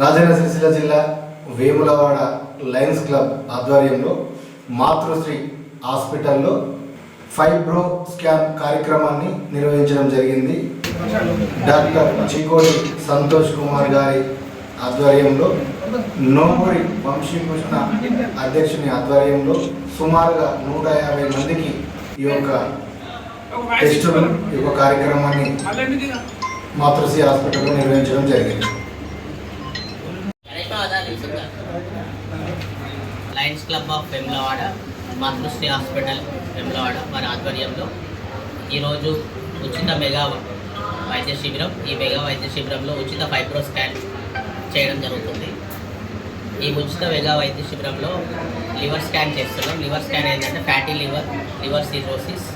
రాజన్న సిరిసిల్ల జిల్లా Vemulawada Lions club ఆధ్వర్యంలో మాతృశ్రీ హాస్పిటల్లో ఫైబ్రో స్కాన్ కార్యక్రమాన్ని నిర్వహించడం జరిగింది. డాక్టర్ చికోటి సంతోష్ కుమార్ గారి ఆధ్వర్యంలో, నోమూరి వంశీకృష్ణ అధ్యక్షుని ఆధ్వర్యంలో సుమారుగా 150 మందికి ఈ యొక్క టెస్టులు, ఈ యొక్క కార్యక్రమాన్ని మాతృశ్రీ హాస్పిటల్లో నిర్వహించడం జరిగింది. Lions club of Vemulawada, Matrushri hospital Vemulawada వారి ఆధ్వర్యంలో ఈరోజు ఉచిత మెగా వైద్య శిబిరం. ఈ మెగా వైద్య శిబిరంలో ఉచిత ఫైబ్రో స్కాన్ చేయడం జరుగుతుంది. ఈ ఉచిత మెగా వైద్య శిబిరంలో లివర్ స్కాన్ చేస్తున్నాం. లివర్ స్కాన్ ఏంటంటే ఫ్యాటీ లివర్ సిరోసిస్,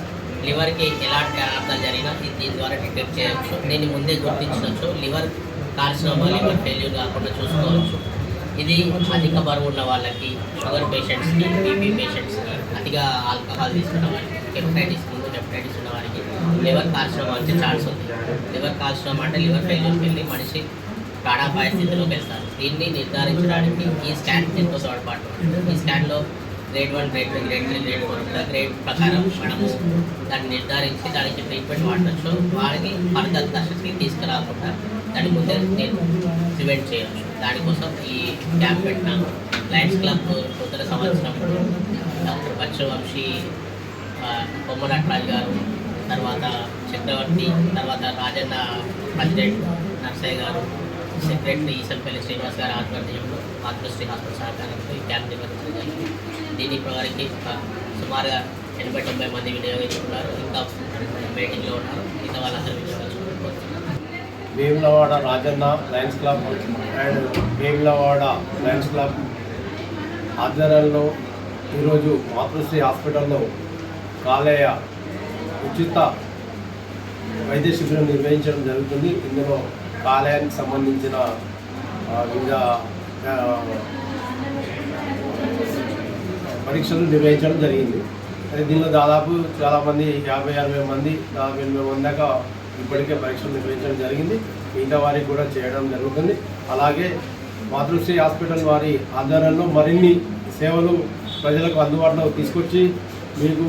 లివర్కి ఎలాంటి అర్థాలు జరిగినా దీని ద్వారా డిటెక్ట్ చేయవచ్చు. దీన్ని ముందే గుర్తించవచ్చు. లివర్ కార్సినోమా, లివర్ ఫెయిల్యూర్ కాకుండా చూసుకోవచ్చు. ఇది అధిక బరువు ఉన్న వాళ్ళకి, షుగర్ పేషెంట్స్కి, బీపీ పేషెంట్స్కి, అతిగా ఆల్కహాల్ తీసుకున్న వారికి, హెపటైటిస్ ఉన్న వారికి లివర్ కార్సినోమా వచ్చే ఛాన్స్ ఉంది. లివర్ కార్సినోమా అంటే లివర్ ఫెయిల్యూర్కి వెళ్ళి మనిషి ప్రాణాపాయ స్థితిలోకి వెళ్తారు. దీన్ని నిర్ధారించడానికి ఈ స్కాన్ ఎంతో తోడ్పడుతుంది. ఈ స్కాన్లో గ్రేడ్ 1, గ్రేడ్ 2, గ్రేడ్ 3, గ్రేడ్ 4 ఉంటుంది. గ్రేడ్ ప్రకారం మనము దాన్ని నిర్ధారించి దానికి ట్రీట్మెంట్ వాడవచ్చు. వారికి ఫర్దర్ దశకి తీసుకురాకుండా దాన్ని ముందే ప్రివెంట్ చేయవచ్చు. దానికోసం ఈ క్యాంప్ పెట్టినాము. లయన్స్ క్లబ్ నూతన సంవత్సరం డాక్టర్ పచ్చవంశీ, బొమ్మనట్రాజు గారు, తర్వాత చక్రవర్తి, తర్వాత రాజన్న ప్రెసిడెంట్ నర్సయ్య గారు, సెక్రటరీ ఈసంపల్లి శ్రీనివాస్ గారి ఆధ్వర్యంలో మాతృశ్రీ హాస్పిటల్ సహకారంతో ఈ క్యాంప్ నిర్వహించడం జరిగింది. దీని ఇప్పటివరకు సుమారుగా 80-90 మంది వినియోగించుకున్నారు. ఇంకా వెయిటింగ్లో ఉన్నారు. మిగతా వాళ్ళందరూ వినియోగించుకుంటున్నారు. Vemulawada Rajanna Lions club and Vemulawada Lions club ఆధ్వర్యంలో ఈరోజు మాతృశ్రీ హాస్పిటల్లో కాలేయ ఉచిత వైద్య శిబిరం నిర్వహించడం జరుగుతుంది. ఇందులో కాలేయానికి సంబంధించిన వివిధ పరీక్షలు నిర్వహించడం జరిగింది. అయితే దీనిలో దాదాపు చాలామంది 50-60 మంది, 80 మంది దాకా ఇప్పటికే పరీక్షలు నిర్వహించడం జరిగింది. మిగతా వారికి కూడా చేయడం జరుగుతుంది. అలాగే మాతృశ్రీ హాస్పిటల్ వారి ఆధ్వర్యంలో మరిన్ని సేవలు ప్రజలకు అందుబాటులో తీసుకొచ్చి మీకు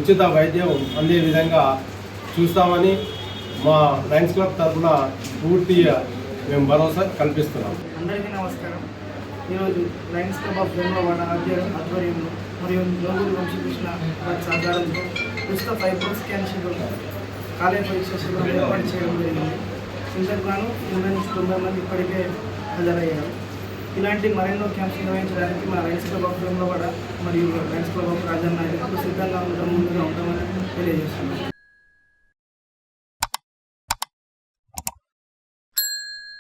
ఉచిత వైద్యం అందే విధంగా చూస్తామని మా లయన్స్ క్లబ్ తరఫున పూర్తిగా మేము భరోసా కల్పిస్తున్నాం. అందరికీ నమస్కారం. ఈరోజు లయన్స్ క్లబ్ ఆఫ్ వేములవాడ ఆధ్వర్యంలో మరియు నోమూరి వంశీకృష్ణ వారి సహకారంతో ఉచిత ఫైబ్రో స్కాన్ శిబిరం, కాలేయ పరీక్ష శిబిరం ఏర్పాటు చేయడం జరిగింది. ఇంతకు గాను 90 మంది ఇప్పటికే హాజరయ్యారు. ఇలాంటి మరెన్నో క్యాంప్స్ నిర్వహించడానికి మా లయన్స్ క్లబ్ ఆఫ్ వేములవాడ మరియు లయన్స్ క్లబ్ ఆఫ్ రాజన్న సిద్ధంగా ఉండడం, ముందుగా ఉంటామని తెలియజేస్తున్నాం.